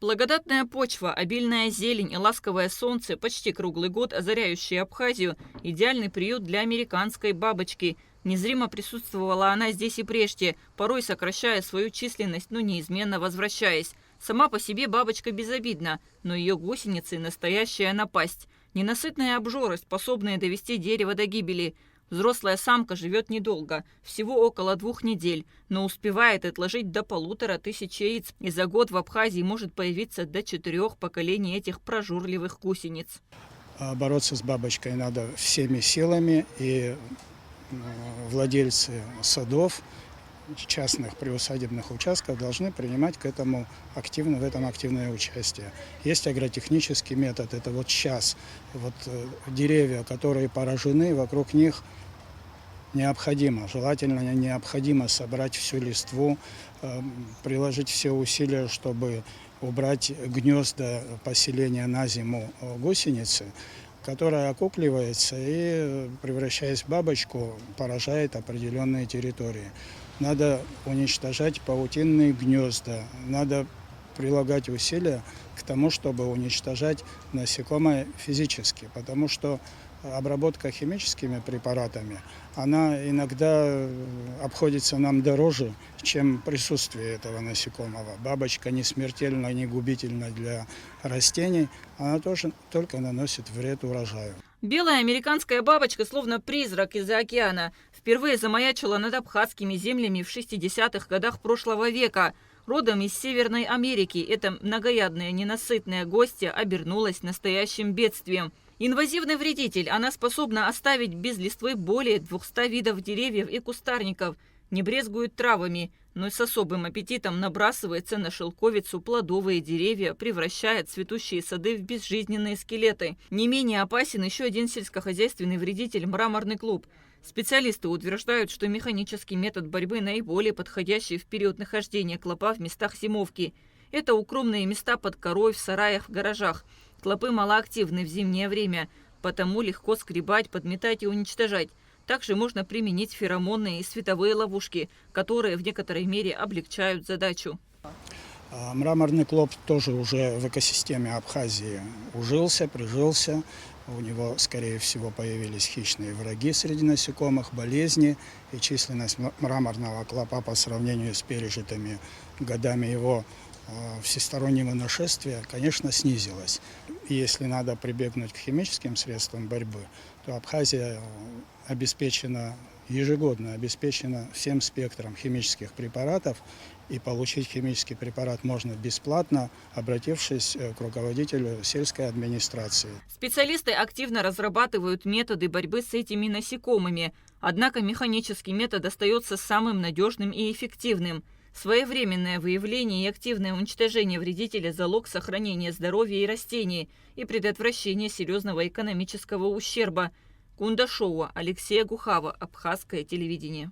Благодатная почва, обильная зелень и ласковое солнце, почти круглый год озаряющие Абхазию – идеальный приют для американской бабочки. Незримо присутствовала она здесь и прежде, порой сокращая свою численность, но неизменно возвращаясь. Сама по себе бабочка безобидна, но ее гусеницы – настоящая напасть. Ненасытные обжоры, способные довести дерево до гибели. Взрослая самка живет недолго, всего около 2 недель, но успевает отложить до 1500 яиц, и за год в Абхазии может появиться до 4 поколений этих прожорливых гусениц. Бороться с бабочкой надо всеми силами, и владельцы садов, частных приусадебных участков должны принимать в этом активное участие. Есть агротехнический метод, это вот сейчас деревья, которые поражены, вокруг них желательно необходимо собрать всю листву, приложить все усилия, чтобы убрать гнезда поселения на зиму гусеницы, которая окукливается и, превращаясь в бабочку, поражает определенные территории. Надо уничтожать паутинные гнезда, надо прилагать усилия к тому, чтобы уничтожать насекомое физически, потому что обработка химическими препаратами, она иногда обходится нам дороже, чем присутствие этого насекомого. Бабочка не смертельна, не губительна для растений, она тоже только наносит вред урожаю. Белая американская бабочка, словно призрак из-за океана, впервые замаячила над абхазскими землями в 60-х годах прошлого века. Родом из Северной Америки, эта многоядная ненасытная гостья обернулась настоящим бедствием. Инвазивный вредитель, она способна оставить без листвы более 200 видов деревьев и кустарников. Не брезгует травами, но с особым аппетитом набрасывается на шелковицу плодовые деревья, превращая цветущие сады в безжизненные скелеты. Не менее опасен еще один сельскохозяйственный вредитель – мраморный клуб. Специалисты утверждают, что механический метод борьбы наиболее подходящий в период нахождения клопа в местах зимовки. Это укромные места под корой, в сараях, в гаражах. Клопы малоактивны в зимнее время, потому легко скребать, подметать и уничтожать. Также можно применить феромонные и световые ловушки, которые в некоторой мере облегчают задачу. Мраморный клоп тоже уже в экосистеме Абхазии прижился. У него, скорее всего, появились хищные враги среди насекомых, болезни, и численность мраморного клопа по сравнению с пережитыми годами его всестороннего нашествия, конечно, снизилась. И если надо прибегнуть к химическим средствам борьбы, то Абхазия ежегодно обеспечена всем спектром химических препаратов, и получить химический препарат можно бесплатно, обратившись к руководителю сельской администрации. Специалисты активно разрабатывают методы борьбы с этими насекомыми, однако механический метод остается самым надежным и эффективным. Своевременное выявление и активное уничтожение вредителя – залог сохранения здоровья и растений и предотвращения серьезного экономического ущерба. Кундашова, Алексея Гухава, Абхазское телевидение.